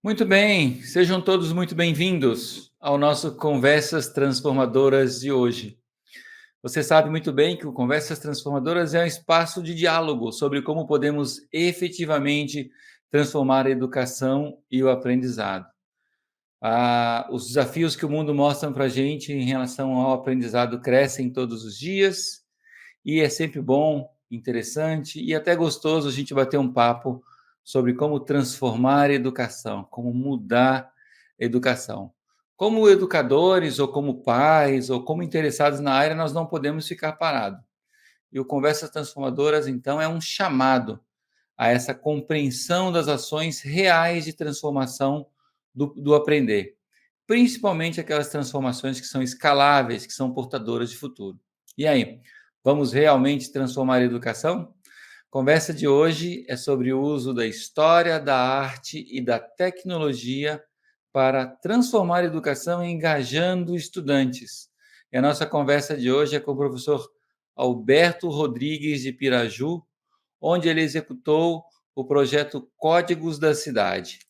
Muito bem, sejam todos muito bem-vindos ao nosso Conversas Transformadoras de hoje. Você sabe muito bem que o Conversas Transformadoras é um espaço de diálogo sobre como podemos efetivamente transformar a educação e o aprendizado. Os desafios que o mundo mostra para a gente em relação ao aprendizado crescem todos os dias e é sempre bom, interessante e até gostoso a gente bater um papo sobre como transformar a educação, como mudar a educação. Como educadores, ou como pais, ou como interessados na área, nós não podemos ficar parados. E o Conversas Transformadoras, então, é um chamado a essa compreensão das ações reais de transformação do aprender, principalmente aquelas transformações que são escaláveis, que são portadoras de futuro. E aí, vamos realmente transformar a educação? A conversa de hoje é sobre o uso da história, da arte e da tecnologia para transformar a educação engajando estudantes. E a nossa conversa de hoje é com o professor Alberto Rodrigues de Piraju, onde ele executou o projeto Códigos da Cidade.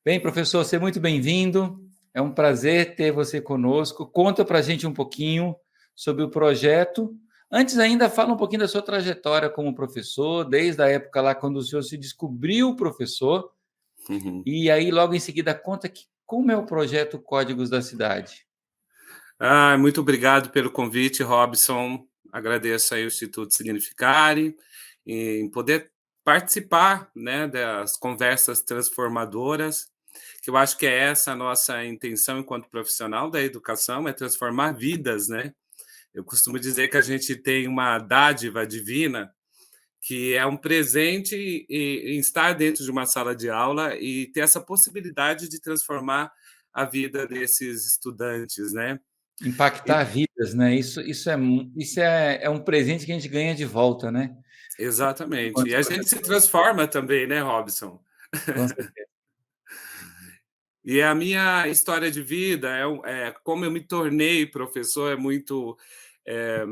Bem, professor, seja muito bem-vindo. É um prazer ter você conosco. Conta para a gente um pouquinho sobre o projeto. Antes ainda, fala um pouquinho da sua trajetória como professor, desde a época lá quando o senhor se descobriu professor, Uhum. e aí logo em seguida conta como é o projeto Códigos da Cidade. Muito obrigado pelo convite, Robson. Agradeço aí o Instituto Significare em poder participar, né, das conversas transformadoras, que eu acho que é essa a nossa intenção enquanto profissional da educação, é transformar vidas, né? Eu costumo dizer que a gente tem uma dádiva divina, que é um presente em estar dentro de uma sala de aula e ter essa possibilidade de transformar a vida desses estudantes, né? Impactar E- vidas, né? Isso é um presente que a gente ganha de volta, né? Exatamente. E Enquanto a gente se professor. transforma também, né, Robson? Com certeza. E a minha história de vida, como eu me tornei professor, é muito é,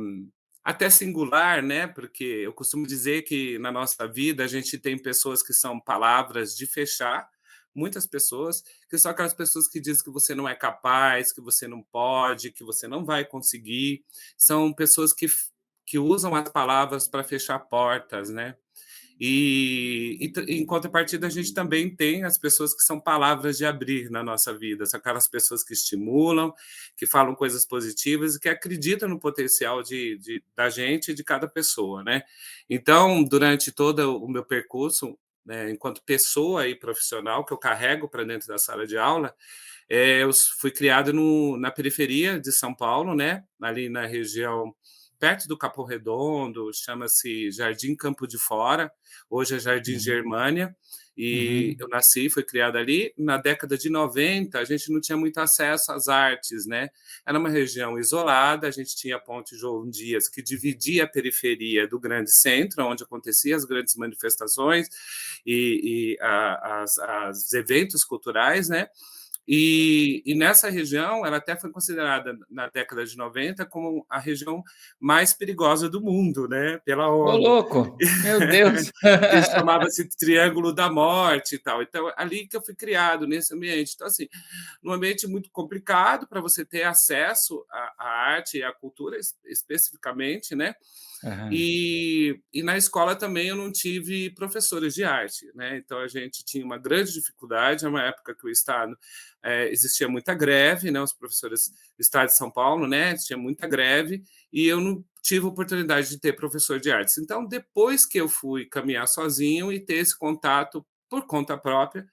até singular, né? Porque eu costumo dizer que na nossa vida a gente tem pessoas que são palavras de fechar, muitas pessoas, que são aquelas pessoas que dizem que você não é capaz, que você não pode, que você não vai conseguir. São pessoas que usam as palavras para fechar portas, né? Em contrapartida, a gente também tem as pessoas que são palavras de abrir na nossa vida, são aquelas pessoas que estimulam, que falam coisas positivas e que acreditam no potencial da gente e de cada pessoa, né? Então, durante todo o meu percurso, né, enquanto pessoa e profissional que eu carrego para dentro da sala de aula, eu fui criado na periferia de São Paulo, né? Ali na região perto do Capão Redondo, chama-se Jardim Campo de Fora, hoje é Jardim Uhum. Germânia, e Uhum. eu nasci, fui criado ali. Na década de 90, a gente não tinha muito acesso às artes, né? Era uma região isolada, a gente tinha a Ponte João Dias, que dividia a periferia do grande centro, onde aconteciam as grandes manifestações as eventos culturais, né? E nessa região, ela até foi considerada, na década de 90, como a região mais perigosa do mundo, né? Pela Ô, ONU. louco! Meu Deus! Que chamava-se Triângulo da Morte e tal. Então, ali que eu fui criado, nesse ambiente. Então, assim, num ambiente muito complicado para você ter acesso à arte e à cultura, especificamente, né? Aham. E na escola também eu não tive professores de arte, né? Então a gente tinha uma grande dificuldade. É uma época que o Estado existia muita greve, né? Os professores do Estado de São Paulo, né? Tinha muita greve e eu não tive oportunidade de ter professor de artes. Então depois que eu fui caminhar sozinho e ter esse contato por conta própria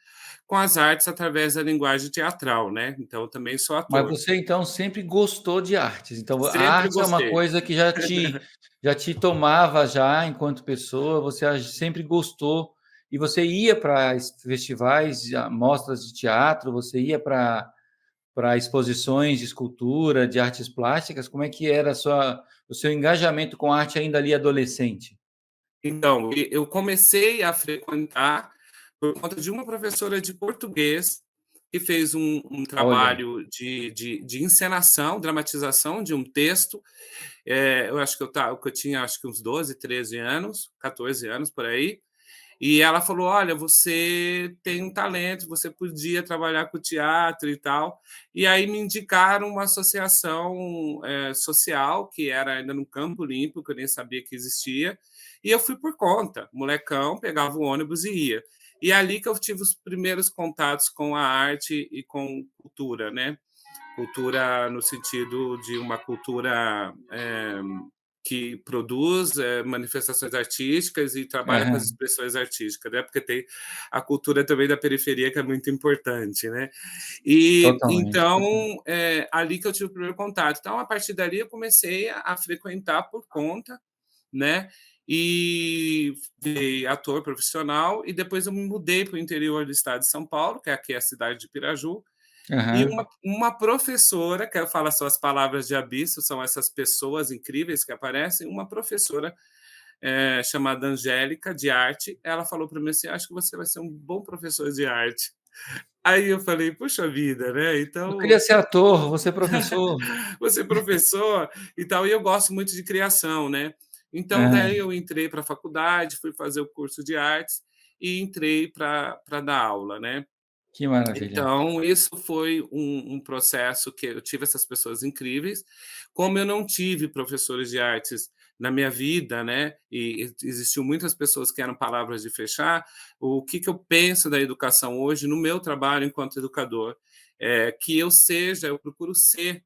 com as artes através da linguagem teatral, né? Então eu também sou Mas ator. você então sempre gostou de artes, então a Sempre arte é uma gostei. coisa que já te tomava já enquanto pessoa, você sempre gostou e você ia para festivais, mostras de teatro, você ia para exposições de escultura, de artes plásticas, como é que era o seu engajamento com arte ainda ali adolescente? Então, eu comecei a frequentar por conta de uma professora de português que fez um Olha. trabalho de encenação, dramatização de um texto. Eu acho que eu tinha acho que uns 12, 13 anos, 14 anos por aí. E ela falou: olha, você tem um talento, você podia trabalhar com teatro e tal. E aí me indicaram uma associação social, que era ainda no Campo Limpo, que eu nem sabia que existia. E eu fui por conta, molecão, pegava o ônibus e ia. E é ali que eu tive os primeiros contatos com a arte e com cultura, né? Cultura no sentido de uma cultura que produz manifestações artísticas e trabalha com as Aham, expressões artísticas, né? Porque tem a cultura também da periferia que é muito importante, né? E totalmente, então totalmente. ali que eu tive o primeiro contato. Então a partir dali eu comecei a frequentar por conta, né? E virei ator profissional e depois eu me mudei para o interior do estado de São Paulo, que é aqui a cidade de Piraju, e Aham. uma professora, que eu falo as suas palavras de abisso, são essas pessoas incríveis que aparecem, uma professora chamada Angélica, de arte, ela falou para mim assim, acho que você vai ser um bom professor de arte. Aí eu falei, puxa vida, né? Eu queria Então, ser ator, você professor. você é professor e tal, e eu gosto muito de criação, né? Então, daí Aham, eu entrei para a faculdade, fui fazer o curso de artes e entrei para dar aula, né? que maravilha. Então, isso foi um processo que eu tive essas pessoas incríveis. Como eu não tive professores de artes na minha vida, né, e existiu muitas pessoas que eram palavras de fechar, o que que eu penso da educação hoje no meu trabalho enquanto educador? É que eu procuro ser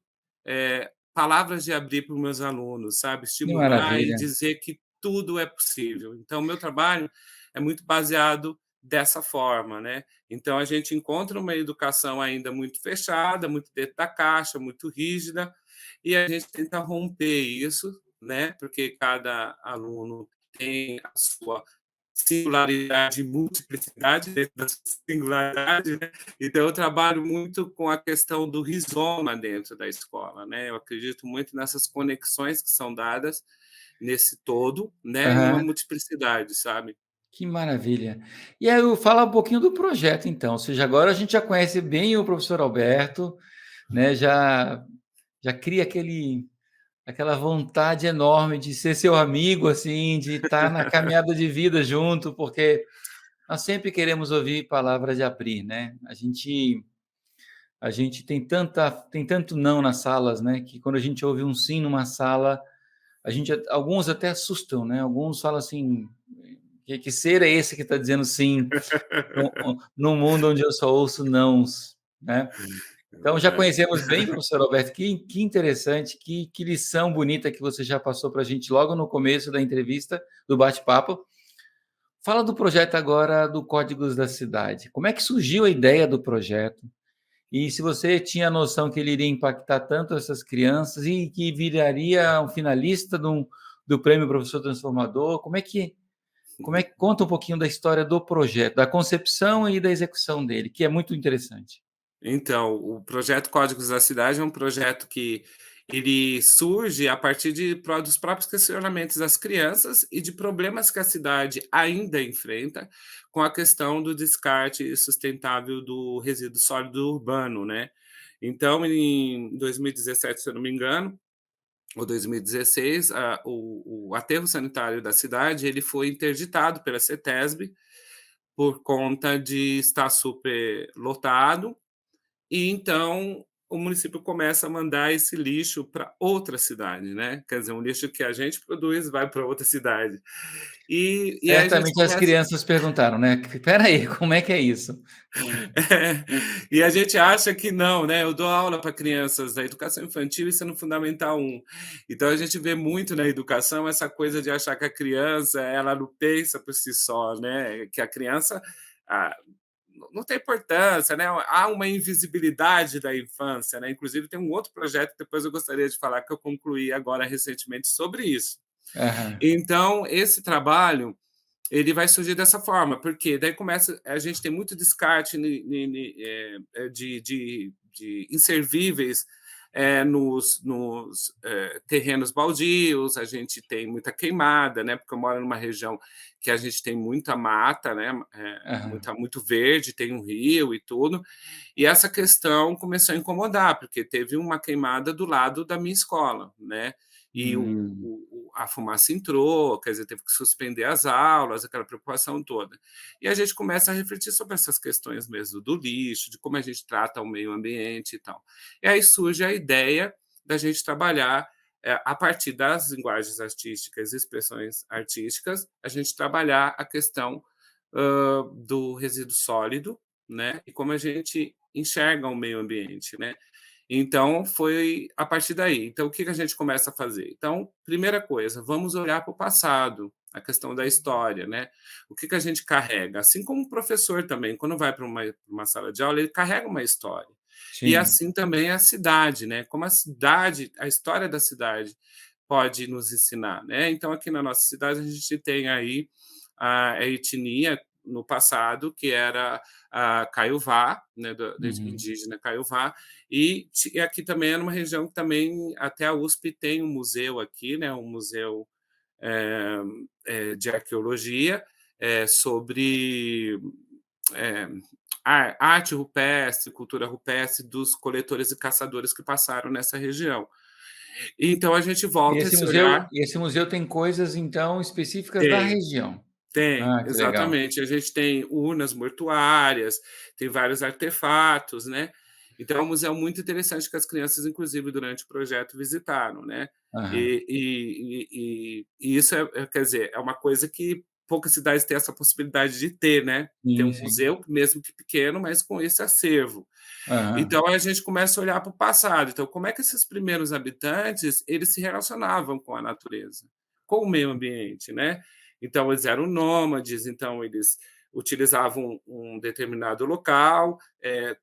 palavras de abrir para os meus alunos, sabe? Que Estimular e maravilha. dizer que tudo é possível. Então, o meu trabalho é muito baseado dessa forma, né? Então, a gente encontra uma educação ainda muito fechada, muito dentro da caixa, muito rígida, e a gente tenta romper isso, né? Porque cada aluno tem a sua singularidade e multiplicidade dentro da sua singularidade, né? Então, eu trabalho muito com a questão do rizoma dentro da escola, né? Eu acredito muito nessas conexões que são dadas nesse todo, né? Numa Aham, multiplicidade, sabe? que maravilha. E aí, eu fala um pouquinho do projeto então, ou seja, agora a gente já conhece bem o professor Alberto, né, já cria aquela vontade enorme de ser seu amigo, assim, de estar na caminhada de vida junto, porque nós sempre queremos ouvir palavras de abrir, né. A gente tem tanto não nas salas, né, que quando a gente ouve um sim numa sala, alguns até assustam, né, alguns falam assim: Que ser é esse que está dizendo sim, num mundo onde eu só ouço nãos", né. É Então já verdade. conhecemos bem, professor Alberto, que interessante, que lição bonita que você já passou para a gente logo no começo da entrevista, do bate-papo. Fala do projeto agora do Códigos da Cidade. Como é que surgiu a ideia do projeto? E se você tinha a noção que ele iria impactar tanto essas crianças e que viraria um finalista do Prêmio Professor Transformador, como é que conta um pouquinho da história do projeto, da concepção e da execução dele, que é muito interessante. Então, o projeto Códigos da Cidade é um projeto que ele surge a partir dos próprios questionamentos das crianças e de problemas que a cidade ainda enfrenta com a questão do descarte sustentável do resíduo sólido urbano, né? Então, em 2017, se eu não me engano, ou 2016, o aterro sanitário da cidade ele foi interditado pela CETESB por conta de estar super lotado e então o município começa a mandar esse lixo para outra cidade, né? Quer dizer, um lixo que a gente produz vai para outra cidade. E aí a gente Certamente as começa. crianças perguntaram, né: "Espera aí, como é que é isso?". E a gente acha que não, né? Eu dou aula para crianças da educação infantil, isso é no Fundamental 1. Então a gente vê muito na educação essa coisa de achar que a criança ela não pensa por si só, né? Que a criança ah, não tem importância, né? Há uma invisibilidade da infância, né? Inclusive tem um outro projeto que depois eu gostaria de falar que eu concluí agora recentemente sobre isso. Aham. Então esse trabalho ele vai surgir dessa forma, porque daí começa a gente tem muito descarte de inservíveis nos terrenos baldios, a gente tem muita queimada, né? Porque eu moro numa região que a gente tem muita mata, né? Aham. Muito verde, tem um rio e tudo. E essa questão começou a incomodar, porque teve uma queimada do lado da minha escola, né? E Hum. a fumaça entrou, quer dizer, teve que suspender as aulas, aquela preocupação toda. E a gente começa a refletir sobre essas questões mesmo do lixo, de como a gente trata o meio ambiente e tal. E aí surge a ideia da gente trabalhar, a partir das linguagens artísticas e expressões artísticas, a gente trabalhar a questão do resíduo sólido, né? E como a gente enxerga o meio ambiente, né? Então, foi a partir daí. Então, o que a gente começa a fazer? Então, primeira coisa, vamos olhar para o passado, a questão da história, né? O que a gente carrega? Assim como o professor também, quando vai para uma sala de aula, ele carrega uma história. E Sim. assim também a cidade, né? Como a cidade, a história da cidade pode nos ensinar, né? Então, aqui na nossa cidade, a gente tem aí a etnia no passado, que era a Caiuvá, né, do Uhum. indígena Caiuvá, e aqui também é numa região que também até a USP tem um museu aqui, né, um museu de arqueologia sobre é, arte rupestre, cultura rupestre dos coletores e caçadores que passaram nessa região. Então a gente E volta a esse esse museu olhar. e esse museu tem coisas, então, específicas da Tem, região? tem, Ah, que legal. exatamente. A gente tem urnas mortuárias, tem vários artefatos, né. Então é um museu muito interessante que as crianças, inclusive, durante o projeto, visitaram, né. Aham. E isso quer dizer, é uma coisa que poucas cidades têm essa possibilidade de ter, né. Ter Sim, um sim. museu, mesmo que pequeno, mas com esse acervo. Aham. Então a gente começa a olhar para o passado. Então, como é que esses primeiros habitantes eles se relacionavam com a natureza, com o meio ambiente, né? Então eles eram nômades, então eles utilizavam um determinado local,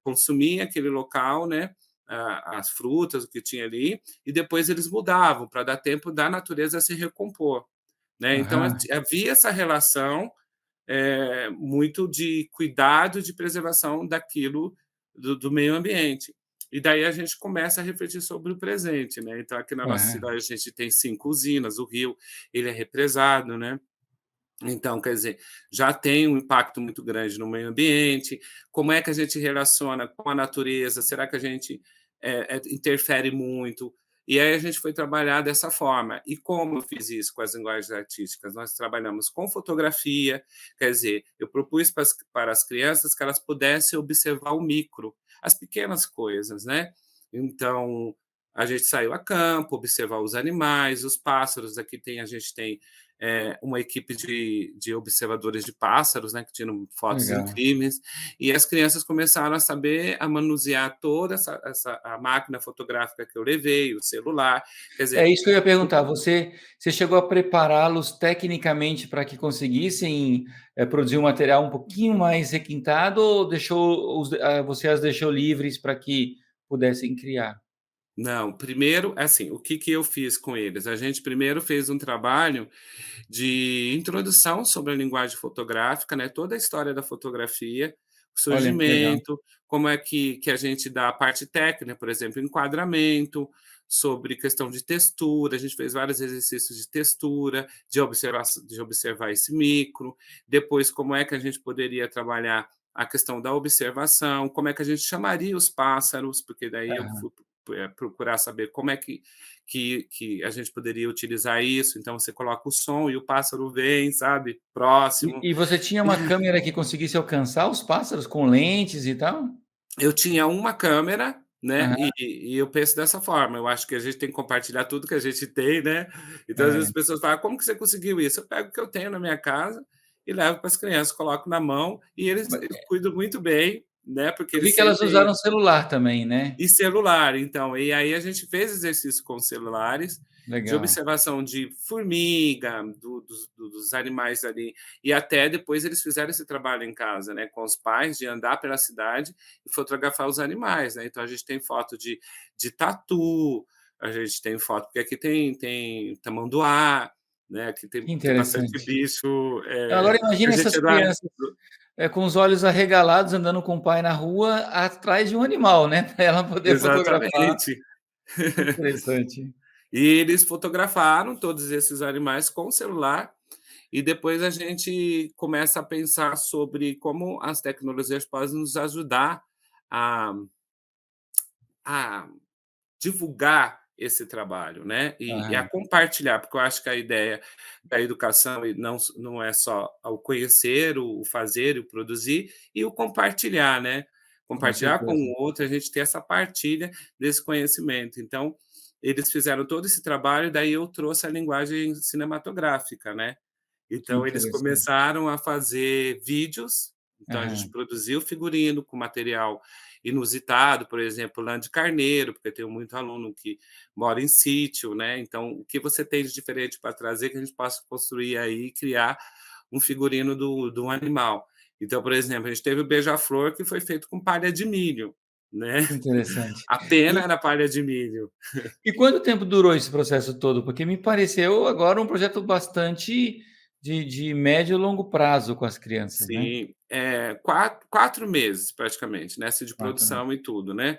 consumiam aquele local, né? As frutas, o que tinha ali, e depois eles mudavam para dar tempo da natureza se recompor, né? Então Aham. havia essa relação muito de cuidado, de preservação daquilo do meio ambiente. E daí a gente começa a refletir sobre o presente, né? Então aqui na nossa Aham. cidade a gente tem 5 usinas, o rio ele é represado, né? Então, quer dizer, já tem um impacto muito grande no meio ambiente. Como é que a gente relaciona com a natureza? Será que a gente interfere muito? E aí a gente foi trabalhar dessa forma. E como eu fiz isso com as linguagens artísticas? Nós trabalhamos com fotografia, quer dizer, eu propus para as crianças que elas pudessem observar o micro, as pequenas coisas, né? Então, a gente saiu a campo, observar os animais, os pássaros. Aqui a gente tem uma equipe de observadores de pássaros, né, que tiram fotos Legal. incríveis, e as crianças começaram a saber a manusear toda a máquina fotográfica que eu levei, o celular, quer É dizer, isso que eu ia perguntar, você chegou a prepará-los tecnicamente para que conseguissem, produzir um material um pouquinho mais requintado ou você as deixou livres para que pudessem criar? não, primeiro, assim, o que eu fiz com eles? A gente primeiro fez um trabalho de introdução sobre a linguagem fotográfica, né, toda a história da fotografia, o Olha, que legal. surgimento, como é que a gente dá a parte técnica, por exemplo, enquadramento, sobre questão de textura, a gente fez vários exercícios de textura, de observar esse micro, depois como é que a gente poderia trabalhar a questão da observação, como é que a gente chamaria os pássaros, porque daí eu Aham. fui procurar saber como é que a gente poderia utilizar isso. Então, você coloca o som e o pássaro vem, sabe, próximo. E você tinha uma câmera que conseguisse alcançar os pássaros com lentes e tal? Eu tinha uma câmera, né, Aham. e eu penso dessa forma, eu acho que a gente tem que compartilhar tudo que a gente tem, né. Então, às vezes, É. as pessoas falam: "Como que você conseguiu isso?" Eu pego o que eu tenho na minha casa e levo para as crianças, coloco na mão e eles cuidam muito bem, né, porque Eu vi eles que elas sentem. usaram celular também, né? E celular, então. E aí a gente fez exercício com celulares, de Legal. observação de formiga, dos animais ali, e até depois eles fizeram esse trabalho em casa, né, com os pais, de andar pela cidade e fotografar os animais, né. Então a gente tem foto de tatu, a gente tem foto porque aqui tem tamanduá, né, aqui Que tem bastante interessante. bicho, Agora que a imagina gente essas é da. crianças, com os olhos arregalados, andando com o pai na rua, atrás de um animal, né, para ela poder fotografar. Exatamente. Que interessante. E eles fotografaram todos esses animais com o celular, e depois a gente começa a pensar sobre como as tecnologias podem nos ajudar a a divulgar esse trabalho, né, e a Aham, compartilhar, porque eu acho que a ideia da educação e não é só o conhecer, o fazer e o produzir, e o compartilhar, né. com Compartilhar com certeza. o outro, a gente ter essa partilha desse conhecimento. Então, eles fizeram todo esse trabalho, daí eu trouxe a linguagem cinematográfica, né. Que Então eles interessante. começaram a fazer vídeos, então a gente Aham. produziu figurino com material inusitado, por exemplo, lã de carneiro, porque eu tenho muito aluno que mora em sítio, né, então o que você tem de diferente para trazer que a gente possa construir aí e criar um figurino do animal. Então, por exemplo, a gente teve o beija-flor que foi feito com palha de milho, né, Que interessante. a pena E era palha de milho. e quanto tempo durou esse processo todo? Porque me pareceu agora um projeto bastante de médio e longo prazo com as crianças, né. Sim, 4 meses praticamente, nessa de 4 meses. produção e tudo, né.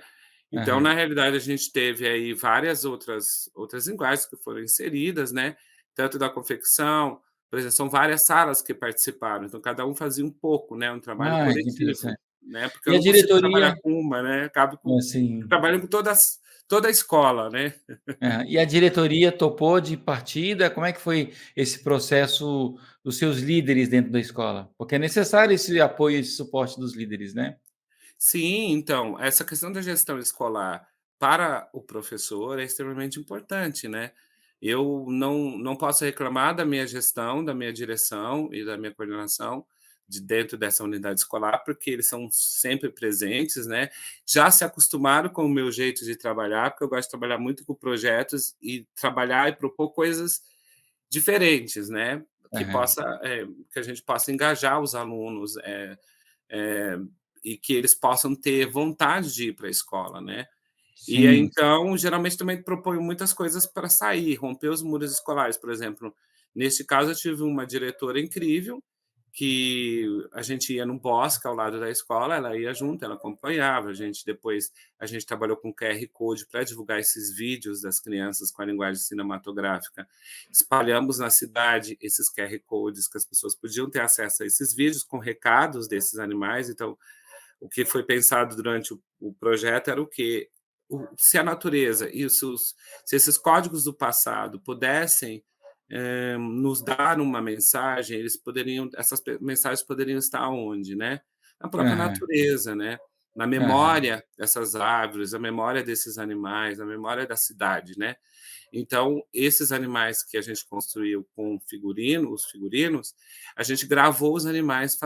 Então, Aham. na realidade, a gente teve aí várias outras linguagens que foram inseridas, né, tanto da confecção, por exemplo, são várias salas que participaram, então cada um fazia um pouco, né, um trabalho Ai, que coletivo, interessante. né, porque eu E a não consigo diretoria trabalhar com uma, né, acabo com assim trabalhando com toda a escola, né. e a diretoria topou de partida? Como é que foi esse processo dos seus líderes dentro da escola? Porque é necessário esse apoio, esse suporte dos líderes, né? Sim, então, essa questão da gestão escolar para o professor é extremamente importante, né. Eu não posso reclamar da minha gestão, da minha direção e da minha coordenação de dentro dessa unidade escolar, porque eles são sempre presentes, né. Já se acostumaram com o meu jeito de trabalhar, porque eu gosto de trabalhar muito com projetos e trabalhar e propor coisas diferentes, né, Aham. que a gente possa engajar os alunos, eh, e que eles possam ter vontade de ir para a escola, né. E aí, Sim. então, geralmente também proponho muitas coisas para sair, romper os muros escolares, por exemplo, neste caso eu tive uma diretora incrível, que a gente ia no bosque ao lado da escola, ela ia junto, ela acompanhava, a gente trabalhou com QR Code para divulgar esses vídeos das crianças com a linguagem cinematográfica, espalhamos na cidade esses QR Codes que as pessoas podiam ter acesso a esses vídeos com recados desses animais, então o que foi pensado durante o projeto era o quê? Se a natureza e se esses códigos do passado pudessem nos dar uma mensagem, essas mensagens poderiam estar onde, né? Na própria Aham, natureza, né? Na aham. memória dessas árvores, na memória desses animais, na memória da cidade, né? Então, esses animais que a gente construiu com os figurinos, a gente gravou os animais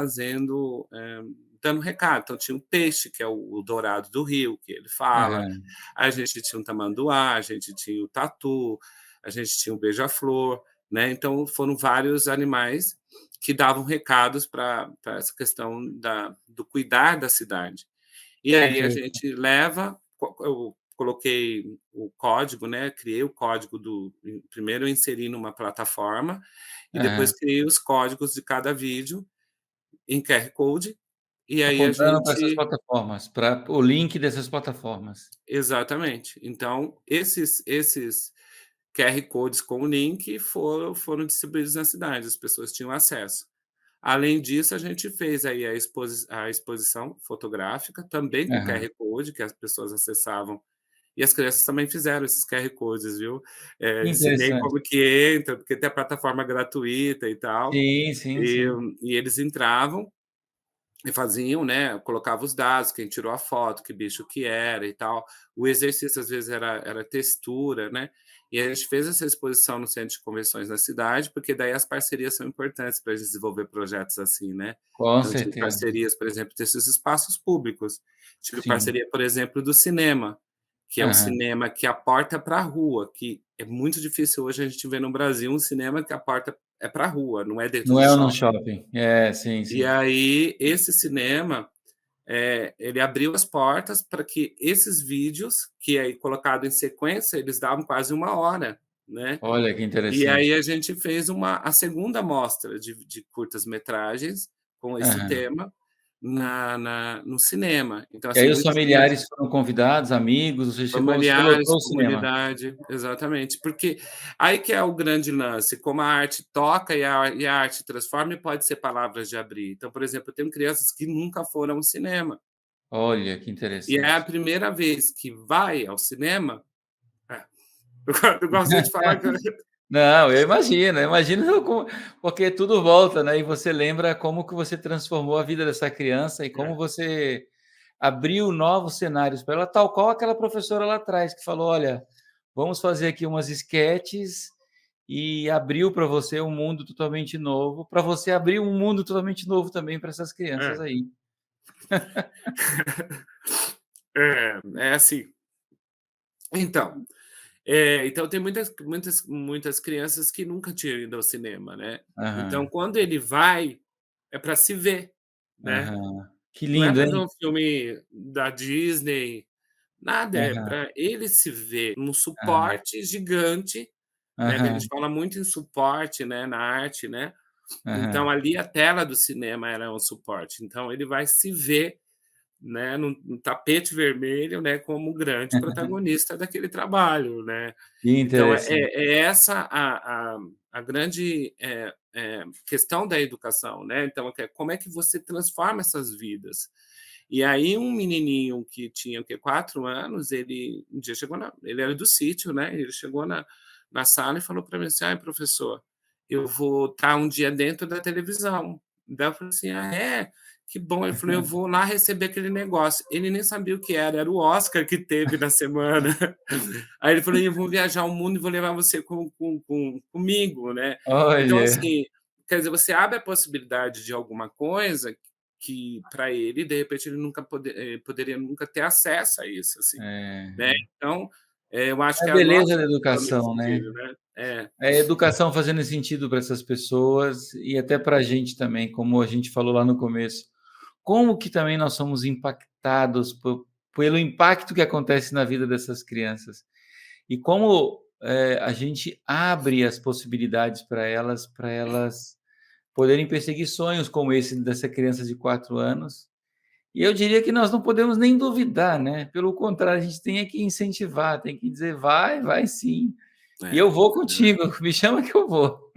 dando recado. Então, tinha um peixe, que é o dourado do rio, que ele fala, Aham. a gente tinha um tamanduá, a gente tinha o tatu, a gente tinha o beija-flor, né? Então, foram vários animais que davam recados para essa questão do cuidar da cidade. E Que aí a interessante. gente leva, eu coloquei o código, né, criei o código primeiro eu inseri numa plataforma, e depois Aham. criei os códigos de cada vídeo em QR Code, e aí a Apontando para essas gente plataformas, para o link dessas plataformas. exatamente. Então, esses QR Codes com o link foram distribuídos na cidade, as pessoas tinham acesso. Além disso, a gente fez aí a exposição fotográfica, também com Aham. QR Code, que as pessoas acessavam, e as crianças também fizeram esses QR Codes, viu. Que Ensinei interessante. como que entra, porque tem a plataforma gratuita e tal, Sim, sim, e sim. e eles entravam e faziam, né, colocava os dados, quem tirou a foto, que bicho que era e tal. O exercício, às vezes, era textura, né, e a gente fez essa exposição no centro de convenções da cidade, porque daí as parcerias são importantes para desenvolver projetos assim, né. Com Então eu tive certeza. parcerias, por exemplo, desses espaços públicos. Tive Sim. parceria, por exemplo, do cinema, que é um Aham. cinema que a porta é para a rua, que é muito difícil hoje a gente ver no Brasil um cinema que a porta é para a rua, não é dentro Não de é no shopping. shopping. É, sim, E sim. aí, esse cinema, ele abriu as portas para que esses vídeos, que aí colocado em sequência, eles davam quase 1 hora, né. Olha que E aí interessante. a gente fez a segunda mostra de curtas-metragens com esse Aham. tema no cinema. Então, E assim, aí os muitos deles familiares foram convidados, amigos, ou seja, você familiares, lotou o cinema. comunidade, exatamente. Porque aí que é o grande lance, como a arte toca e a arte transforma e pode ser palavras de abrir. Então, por exemplo, eu tenho crianças que nunca foram ao cinema, Olha que e é a interessante. primeira vez que vai ao cinema, Não gosto de falar que Não, eu imagino porque tudo volta, né, e você lembra como que você transformou a vida dessa criança e como é, você abriu novos cenários para ela, tal qual aquela professora lá atrás que falou: "Olha, vamos fazer aqui umas esquetes", e abriu para você um mundo totalmente novo, para você abrir um mundo totalmente novo também para essas crianças é. aí. É assim, então, então tem muitas crianças que nunca tinham ido ao cinema, né. Então Aham, quando ele vai, é para se ver, né. aham. Que Não é lindo, para ver hein? um filme da Disney, nada, é Aham, para ele se ver num aham, suporte gigante, né, que a gente aham, fala muito em suporte, né, na arte, né. Então aham. ali a tela do cinema era um suporte, então ele vai se ver, né, no tapete vermelho, né, como o grande protagonista daquele trabalho, né. Que Então interessante. é essa a grande, questão da educação, né, então como é que você transforma essas vidas. E aí um menininho que tinha o quê? 4 anos, ele um dia chegou na ele era do sítio, né, ele chegou na sala e falou para mim assim: "Ai professor, eu vou estar um dia dentro da televisão". Daí eu falei assim: "Ah é? Que bom". Ele falou: "Eu vou lá receber aquele negócio". Ele nem sabia o que era o Oscar que teve na semana. Aí ele falou: "Eu vou viajar o mundo e vou levar você comigo", né. Então Olha, assim, quer dizer, você abre a possibilidade de alguma coisa que para ele, de repente, ele nunca poderia nunca ter acesso a isso, assim, né. é Então, eu acho a que a beleza nossa da função nesse educação, né. sentido, né. É, É a educação fazendo sentido para essas pessoas e até para a gente também, como a gente falou lá no começo. Como que também nós somos impactados pelo impacto que acontece na vida dessas crianças. E como, a gente abre as possibilidades para elas poderem perseguir sonhos como esse dessa criança de 4 anos. E eu diria que nós não podemos nem duvidar, né, pelo contrário, a gente tem é que incentivar, tem que dizer: "Vai, vai sim, e é. eu vou contigo, me chama que eu vou".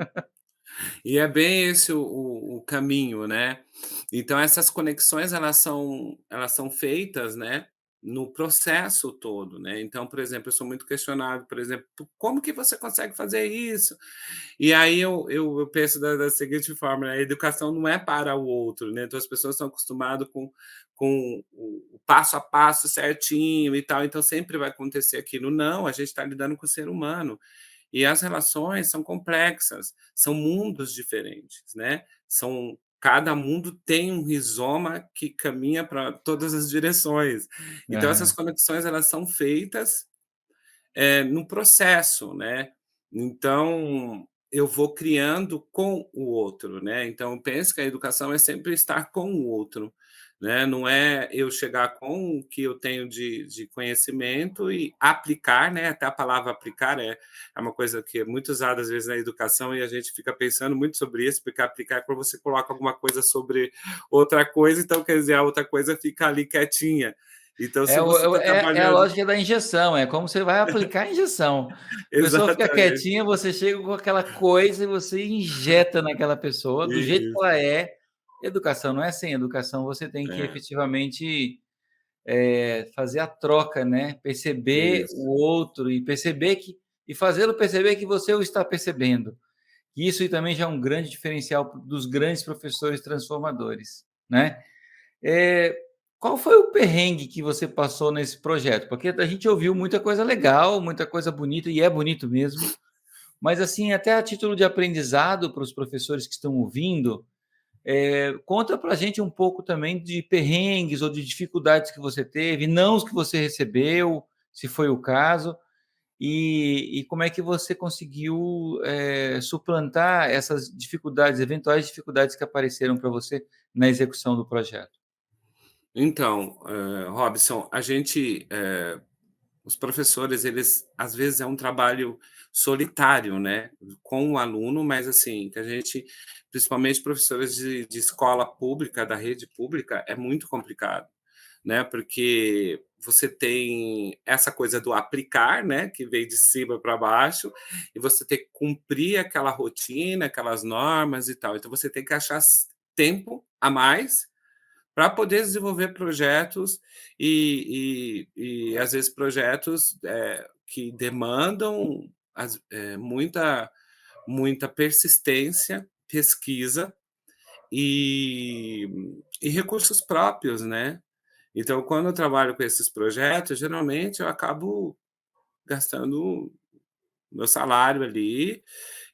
E é bem esse o caminho, né. Então essas conexões elas são feitas, né, no processo todo, né. Então, por exemplo, eu sou muito questionado, por exemplo: "Como que você consegue fazer isso?". E aí eu penso da seguinte forma, né, a educação não é para o outro, né, então as pessoas estão acostumado com o passo a passo certinho e tal, então sempre vai acontecer aquilo. Não, a gente está lidando com o ser humano. E as relações são complexas, são mundos diferentes, né? Cada mundo tem um rizoma que caminha para todas as direções. Então essas Aham. conexões elas são feitas no processo, né? Então eu vou criando com o outro, né? Então penso que a educação é sempre estar com o outro, né? Não é eu chegar com o que eu tenho de conhecimento e aplicar, né? Até a palavra aplicar é uma coisa que é muito usada às vezes na educação e a gente fica pensando muito sobre isso, porque aplicar é quando você coloca alguma coisa sobre outra coisa, então quer dizer a outra coisa fica ali quietinha. Então, se você está É a trabalhando lógica da injeção, é como você vai aplicar a injeção. A pessoa fica exatamente, quietinha, você chega com aquela coisa e você injeta naquela pessoa do jeito que isso, ela é. Educação não é assim, educação você tem que é, efetivamente, fazer a troca, né, perceber isso. o outro e perceber que e fazê-lo perceber que você o está percebendo. Isso também já é um grande diferencial dos grandes professores transformadores, né. Eh, qual foi o perrengue que você passou nesse projeto? Porque a gente ouviu muita coisa legal, muita coisa bonita, e é bonito mesmo, mas, assim, até a título de aprendizado para os professores que estão ouvindo, conta para a gente um pouco também de perrengues ou de dificuldades que você teve, nãos que você recebeu, se foi o caso, e como é que você conseguiu, suplantar essas dificuldades, eventuais dificuldades que apareceram para você na execução do projeto? Então, Robson, os professores, eles às vezes é um trabalho solitário, né, com o aluno, mas assim, que a gente, principalmente professores de escola pública, da rede pública, é muito complicado, né, porque você tem essa coisa do aplicar, né, que vem de cima para baixo, e você tem que cumprir aquela rotina, aquelas normas e tal. Então você tem que achar tempo a mais para poder desenvolver projetos às vezes, projetos que demandam muita persistência, pesquisa e, e recursos próprios, né? Então, quando eu trabalho com esses projetos, geralmente eu acabo gastando meu salário ali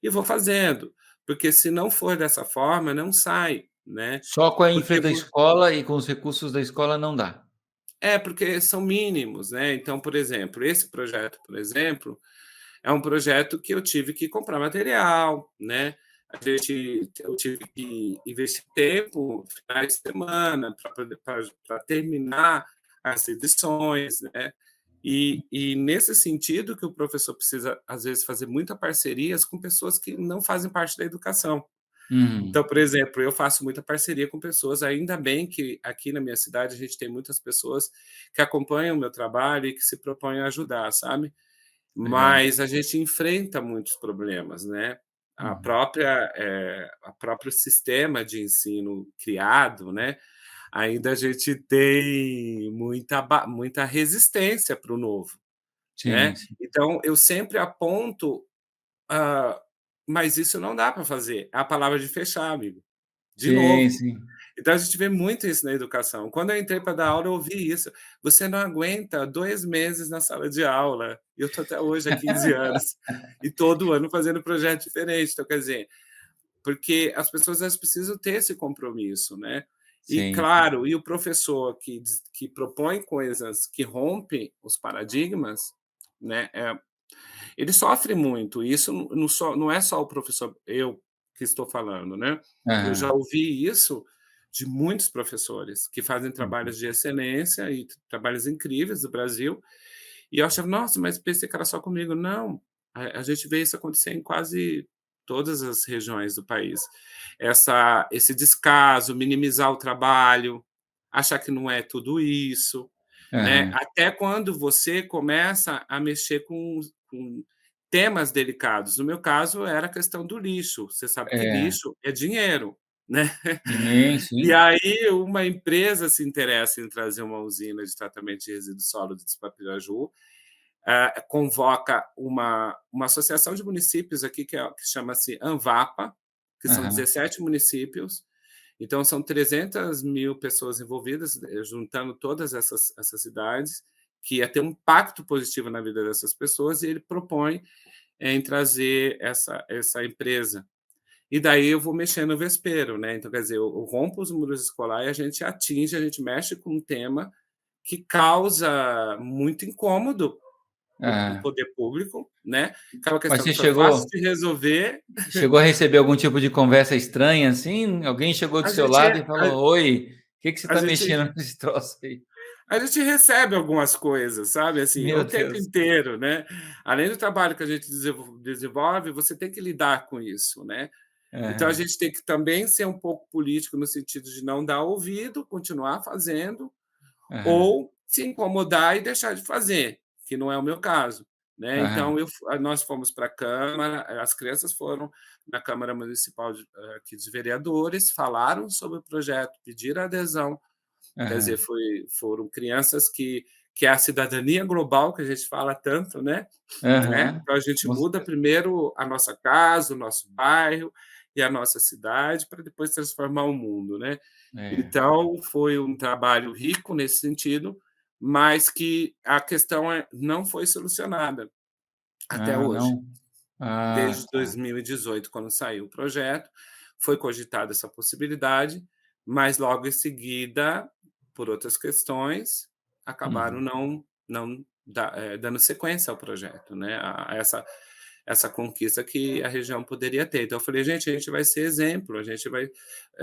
e vou fazendo, porque se não for dessa forma, não sai, né? Só com a infra Porque da escola e com os recursos da escola não dá. porque são mínimos, né? Então, por exemplo, esse projeto, por exemplo, é um projeto que eu tive que comprar material, né? Eu tive que investir tempo, finais de semana, para terminar as edições, né? E nesse sentido que o professor precisa, às vezes, fazer muitas parcerias com pessoas que não fazem parte da educação. Uhum. Então, por exemplo, eu faço muita parceria com pessoas, ainda bem que aqui na minha cidade a gente tem muitas pessoas que acompanham o meu trabalho e que se propõem a ajudar, sabe? Legal. Mas a gente enfrenta muitos problemas, né? Uhum. A próprio sistema de ensino criado, né? Ainda a gente tem muita resistência para o novo, Sim, né? sim. Então eu sempre aponto, ah, mas isso não dá para fazer. É a palavra de fechar, amigo. De Sim, novo. sim. Então a gente vê muito isso na educação. Quando eu entrei para dar aula, eu ouvi isso. Você não aguenta 2 meses na sala de aula. E eu estou até hoje há 15 anos. E todo ano fazendo projeto diferente. Então, quer dizer, porque as pessoas elas precisam ter esse compromisso, né? E Sim, sim. claro, e o professor que propõe coisas que rompem os paradigmas, né? Ele sofre muito. E isso não é só o professor, eu que estou falando, né? Eu já Aham. ouvi isso de muitos professores que fazem Uhum. trabalhos de excelência e trabalhos incríveis do Brasil. E eu achava, nossa, mas pensei que era só comigo. Não, a gente vê isso acontecer em quase todas as regiões do país. Esse descaso, minimizar o trabalho, achar que não é tudo isso, né? Aham. Até quando você começa a mexer com temas delicados. No meu caso, era a questão do lixo. Você sabe que É. lixo é dinheiro, né? Sim, E sim. aí uma empresa se interessa em trazer uma usina de tratamento de resíduos sólidos para Piraju, convoca uma associação de municípios aqui que chama-se ANVAPA, que são Aham. 17 municípios. Então, são 300 mil pessoas envolvidas, juntando todas essas cidades, que ia ter um impacto positivo na vida dessas pessoas, e ele propõe em trazer essa empresa. E daí eu vou mexer no vespeiro, né? Então, quer dizer, eu rompo os muros escolares e a gente mexe com um tema que causa muito incômodo para o Aham. poder público, né? Aquela Mas questão você que foi fácil chegou de resolver. chegou a receber algum tipo de conversa estranha, assim? Alguém chegou do A seu gente, lado e falou: "Oi, o que que você a está gente, mexendo nesse troço aí?" a gente recebe algumas coisas, sabe? Assim, Meu o tempo Deus. inteiro, né? Além do trabalho que a gente desenvolve, você tem que lidar com isso, né? Então a Aham. gente tem que também ser um pouco político no sentido de não dar ouvido, continuar fazendo, Aham. ou se incomodar e deixar de fazer, que não é o meu caso, né. Aham. Então nós fomos para a Câmara, as crianças foram na Câmara Municipal aqui dos vereadores, falaram sobre o projeto, pediram adesão, quer dizer, Aham. foram crianças que é a cidadania global que a gente fala tanto, né. Aham. Então a gente Com muda certeza. primeiro a nossa casa, o nosso bairro e a nossa cidade, para depois transformar o mundo, né. É. Então, foi um trabalho rico nesse sentido, mas que a questão não foi solucionada até Ah, hoje. não? Ah, Desde tá. 2018, quando saiu o projeto, foi cogitada essa possibilidade, mas logo em seguida, por outras questões, acabaram Uhum. não dando sequência ao projeto, né, a essa conquista que a região poderia ter. Então eu falei: "Gente, a gente vai ser exemplo, a gente vai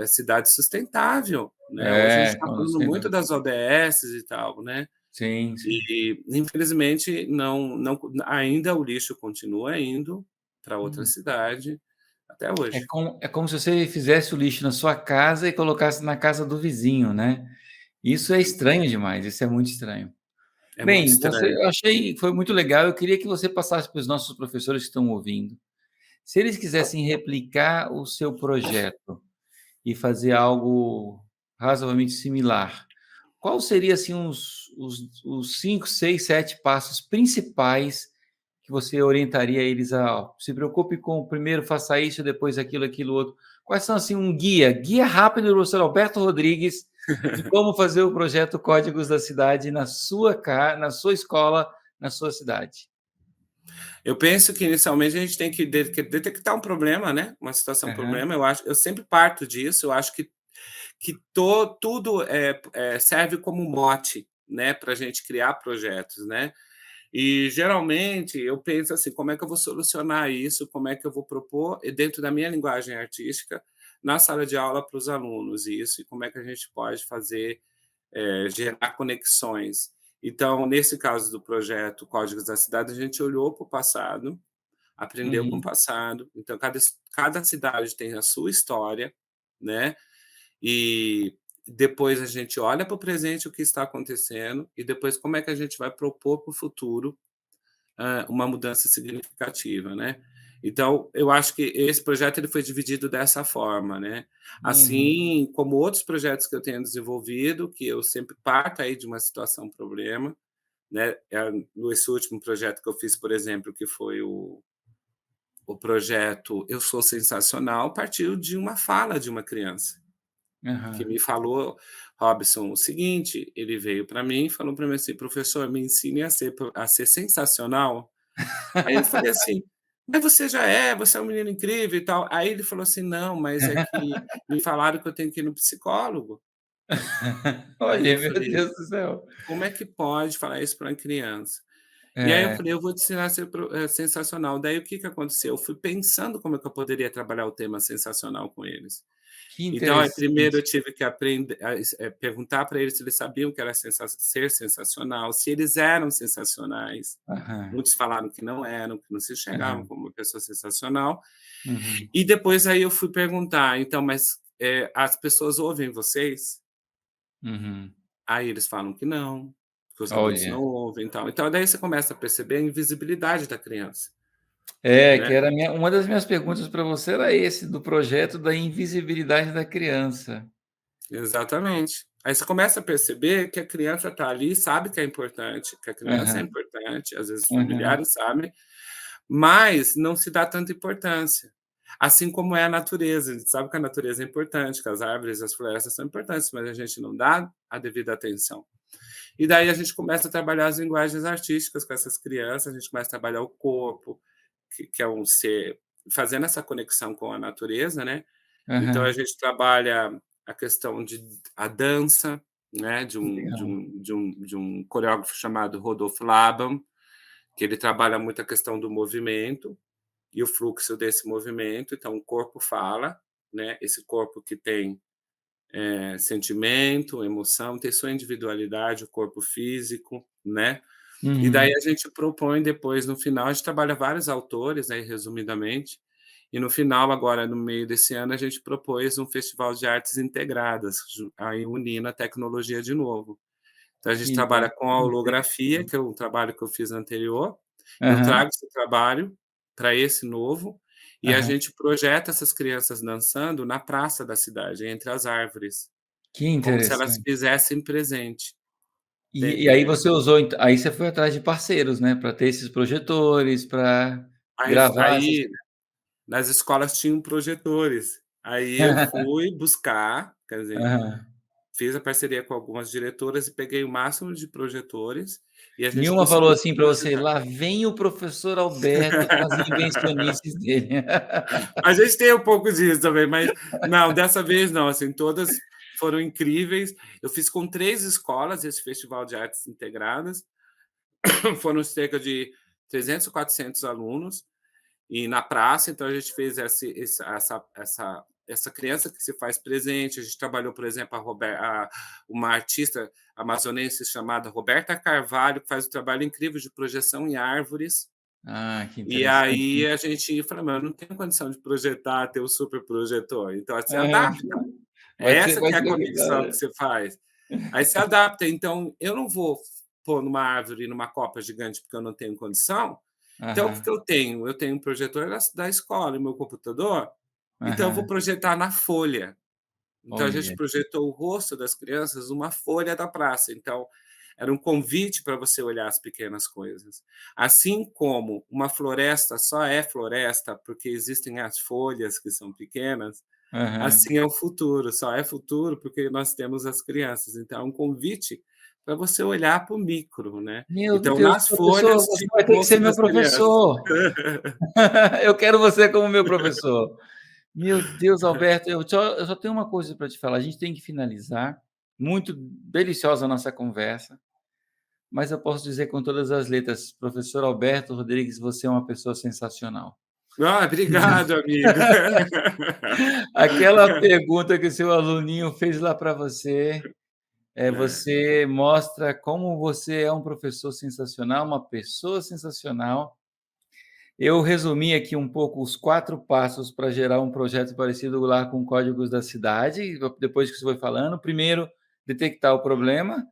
cidade sustentável", né. Hoje a gente É, está com falando sem muito dúvida. das ODS e tal, né. Sim, sim. E infelizmente não ainda o lixo continua indo para outra Hum. cidade até hoje. É como se você fizesse o lixo na sua casa e colocasse na casa do vizinho, né. Isso é estranho demais, isso é muito estranho. É muito Bem, você estranho. eu achei foi muito legal, eu queria que você passasse para os nossos professores que estão ouvindo, se eles quisessem replicar o seu projeto e fazer algo razoavelmente similar. Qual seria assim os 5, 6, 7 passos principais que você orientaria eles a se preocupe com o primeiro, faça isso, depois aquilo, aquilo outro. Quais são assim um guia rápido do professor Alberto Rodrigues de como fazer o projeto Códigos da Cidade na sua escola, na sua cidade? Eu penso que inicialmente a gente tem que detectar um problema, né? Uma situação, um Aham, problema. Eu sempre parto disso. Eu acho que tudo serve como mote, né, para a gente criar projetos, né? E geralmente eu penso assim, como é que eu vou solucionar isso? Como é que eu vou propor dentro da minha linguagem artística na sala de aula para os alunos isso? E como é que a gente pode fazer gerar conexões? Então, nesse caso do projeto Códigos da Cidade, a gente olhou para o passado, aprendeu com o uhum, passado. Então, cada cidade tem a sua história, né? E depois a gente olha para o presente, o que está acontecendo, e depois como é que a gente vai propor para o futuro uma mudança significativa, né? Então, eu acho que esse projeto ele foi dividido dessa forma, né? uhum, Assim como outros projetos que eu tenho desenvolvido, que eu sempre parto aí de uma situação problema, né? Nesse último projeto que eu fiz, por exemplo, que foi o projeto Eu Sou Sensacional, partiu de uma fala de uma criança que aham. me falou, Robson, o seguinte, ele veio para mim e falou para mim assim, professor, me ensine a ser sensacional. Aí eu falei assim, mas você é um menino incrível e tal. Aí ele falou assim, não, mas é que me falaram que eu tenho que ir no psicólogo. Aí eu Olha, meu falei, Deus do céu. como é que pode falar isso para uma criança? E aí eu É, falei, eu vou te ensinar a ser sensacional. Daí o que que aconteceu? Eu fui pensando como é que eu poderia trabalhar o tema sensacional com eles. que Então, aí primeiro interessante. eu tive que aprender perguntar para eles se eles sabiam que era ser sensacional, se eles eram sensacionais. Aham, Muitos falaram que não eram, que não se enxergavam aham, como uma pessoa sensacional. uhum, E depois aí eu fui perguntar: "Então, mas, as pessoas ouvem vocês?" uhum. Aí eles falam que não, que os adultos Olha. não ouvem e tal. Então daí você começa a perceber a invisibilidade da criança, É, né. que era uma das minhas perguntas para você era esse, do projeto da invisibilidade da criança. Exatamente. Aí você começa a perceber que a criança está ali, sabe que a criança é Aham, importante, às vezes os aham, familiares sabem, mas não se dá tanta importância. Assim como é a natureza, a gente sabe que a natureza é importante, que as árvores, as florestas são importantes, mas a gente não dá a devida atenção. E daí a gente começa a trabalhar as linguagens artísticas com essas crianças, a gente começa a trabalhar o corpo, que é um ser fazendo essa conexão com a natureza, né. Então a aham. gente trabalha a questão de a dança, né, Legal. de um coreógrafo chamado Rodolfo Laban, que ele trabalha muito a questão do movimento e o fluxo desse movimento. Então o corpo fala, né, esse corpo que tem, sentimento, emoção, tem sua individualidade, o corpo físico, né. E daí Uhum. a gente propõe depois, no final, a gente trabalha vários autores, né, resumidamente, e no final, agora no meio desse ano, a gente propôs um festival de artes integradas, aí unindo a tecnologia de novo. Então a gente Que trabalha com a holografia, interessante. que é um trabalho que eu fiz anterior, eu Aham, trago esse trabalho para esse novo, e a aham. gente projeta essas crianças dançando na praça da cidade, entre as árvores, Que como se elas interessante. fizessem presente. E aí você usou aí você foi atrás de parceiros, né, para ter esses projetores, para gravar essas Aí nas escolas tinham projetores. Aí eu fui buscar, quer dizer, aham. fiz a parceria com algumas diretoras e peguei o máximo de projetores e a gente Nenhuma falou conseguiu assim para você: projetar. "Lá vem o professor Alberto com as invencionices dele". A gente tem um pouco disso também, mas não, dessa vez não, assim, todas foram incríveis. Eu fiz com 3 escolas esse festival de artes integradas, foram cerca de 300 ou 400 alunos. E na praça, então a gente fez essa criança que se faz presente. A gente trabalhou, por exemplo, uma artista amazonense chamada Roberta Carvalho, que faz um trabalho incrível de projeção em árvores. Ah, que E interessante. aí a gente falou, mas eu não tenho condição de projetar, ter o super projetor. Então você É, adapta. É essa vai que é a ser legal, conexão que né. você faz. Aí você adapta. Então eu não vou pôr numa árvore, numa copa gigante, porque eu não tenho condição, então, o que Aham, que eu tenho? Eu tenho um projetor da escola e meu computador, então eu vou aham. projetar na folha. Então a gente Olha. projetou o rosto das crianças numa folha da praça, então era um convite para você olhar as pequenas coisas. Assim como uma floresta só é floresta porque existem as folhas que são pequenas, Aham. assim é o futuro, só é futuro porque nós temos as crianças. Então é um convite para você olhar para o micro, né. Meu Então Deus, nas professor, folhas você tinha vai o ter que ser rosto meu das crianças. professor. Eu quero você como meu professor. Meu Deus, Alberto, eu só tenho uma coisa para te falar, a gente tem que finalizar. Muito deliciosa a nossa conversa, mas eu posso dizer com todas as letras, professor Alberto Rodrigues, você é uma pessoa sensacional. Ah, obrigado amigo. Aquela pergunta que o seu aluninho fez lá para você, É, você mostra como você é um professor sensacional, uma pessoa sensacional. Eu resumi aqui um pouco os 4 passos para gerar um projeto parecido lá com Códigos da Cidade, depois que você foi falando. Primeiro, detectar o problema.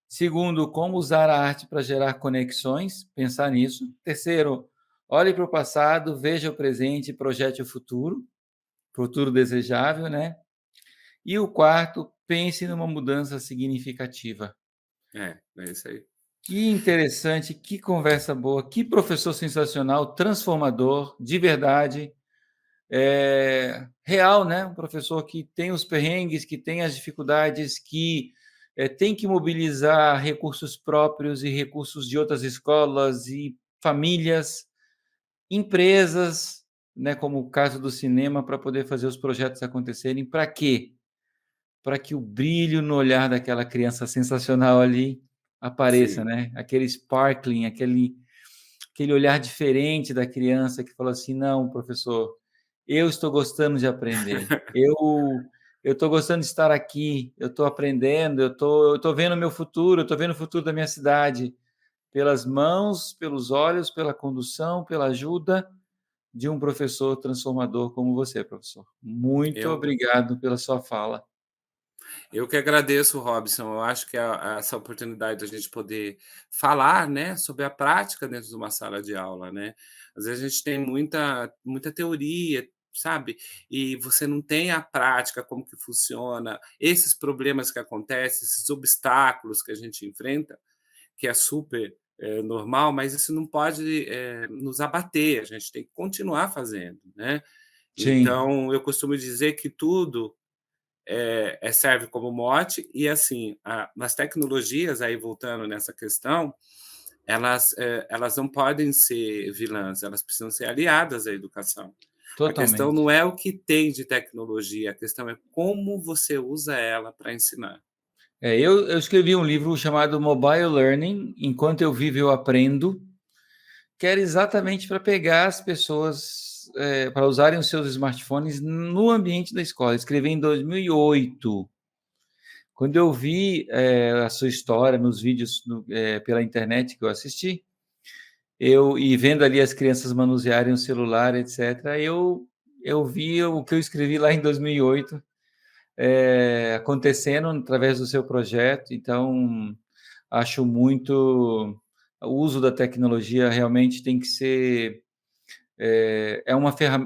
Segundo, como usar a arte para gerar conexões, pensar nisso. Terceiro, olhe para o passado, veja o presente e projete o futuro desejável, né. E o quarto, pense numa mudança significativa. é isso aí. Que interessante, que conversa boa, que professor sensacional, transformador, de verdade. Real, né, um professor que tem os perrengues, que tem as dificuldades, que, tem que mobilizar recursos próprios e recursos de outras escolas e famílias, empresas, né, como o caso do cinema, para poder fazer os projetos acontecerem. Para quê? Para que o brilho no olhar daquela criança sensacional ali apareça, Sim. né, aquele sparkling, aquele olhar diferente da criança que falou assim: "Não, professor, eu estou gostando de aprender. Eu estou gostando de estar aqui, eu estou aprendendo, eu estou vendo o meu futuro, eu estou vendo o futuro da minha cidade, pelas mãos, pelos olhos, pela condução, pela ajuda de um professor transformador como você, professor. Muito Eu obrigado pela sua fala". Eu que agradeço, Robson. Eu acho que essa oportunidade da gente poder falar, né, sobre a prática dentro de uma sala de aula, né. Às vezes a gente tem muita teoria, sabe, e você não tem a prática, como que funciona, esses problemas que acontecem, esses obstáculos que a gente enfrenta, que é super, normal, mas isso não pode, nos abater, a gente tem que continuar fazendo, né. Sim, Então eu costumo dizer que tudo serve como mote e assim, nas tecnologias, aí voltando nessa questão, elas não podem ser vilãs, elas precisam ser aliadas à educação. A questão totalmente. não é o que tem de tecnologia, a questão é como você usa ela para ensinar. Eu escrevi um livro chamado Mobile Learning, Enquanto eu vivo eu aprendo, que era exatamente para pegar as pessoas, para usarem os seus smartphones no ambiente da escola. Escrevi em 2008. Quando eu vi, a sua história nos vídeos pela internet que eu assisti, e vendo ali as crianças manusearem o celular, etcétera, eu vi o que eu escrevi lá em 2008, acontecendo através do seu projeto. Então, acho muito o uso da tecnologia realmente tem que ser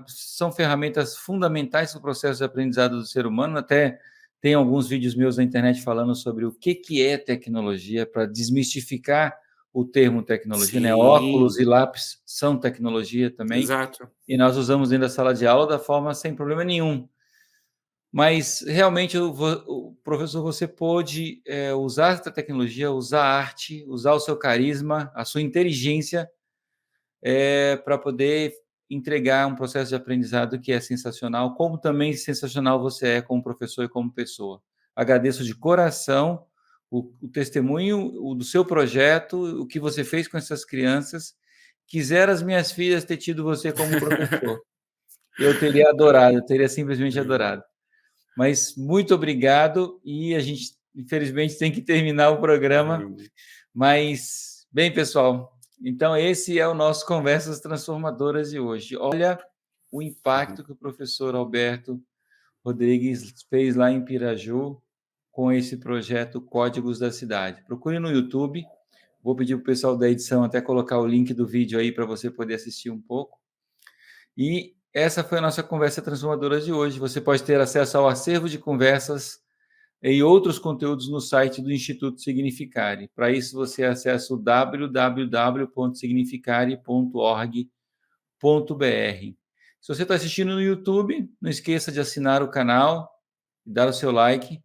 são ferramentas fundamentais para o processo de aprendizado do ser humano. Até tem alguns vídeos meus na internet falando sobre o que é tecnologia, para desmistificar o termo tecnologia, né? Óculos Sim, e lápis são tecnologia também, exato. e nós usamos dentro da sala de aula da forma sem problema nenhum. Mas realmente o professor, você pôde usar essa tecnologia, usar a arte, usar o seu carisma, a sua inteligência para poder entregar um processo de aprendizado que é sensacional, como também sensacional você é como professor e como pessoa. Agradeço de coração o testemunho do seu projeto, o que você fez com essas crianças. Quisera as minhas filhas ter tido você como professor. Eu teria adorado, eu teria simplesmente adorado. Mas muito obrigado, e a gente infelizmente tem que terminar o programa, mas, bem, pessoal, então esse é o nosso Conversas Transformadoras de hoje. Olha o impacto que o professor Alberto Rodrigues fez lá em Piraju com esse projeto Códigos da Cidade. Procure no YouTube. Vou pedir para o pessoal da edição até colocar o link do vídeo aí para você poder assistir um pouco. E essa foi a nossa conversa transformadora de hoje. Você pode ter acesso ao acervo de conversas e outros conteúdos no site do Instituto Significare. Para isso, você acessa o www.significare.org.br. Se você está assistindo no YouTube, não esqueça de assinar o canal, dar o seu like.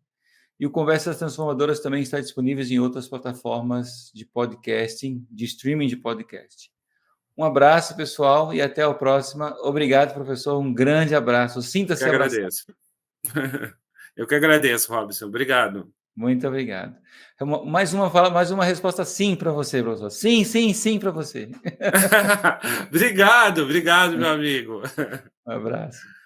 E o Conversas Transformadoras também está disponível em outras plataformas de podcasting, de streaming de podcast. Um abraço, pessoal, e até a próxima. Obrigado, professor. Um grande abraço. Sinta-se abraçado. Agradeço. Eu que agradeço, Robson. Obrigado. Muito obrigado. Mais uma resposta sim para você, professor. Sim, sim, sim para você. Obrigado, meu amigo. Um abraço.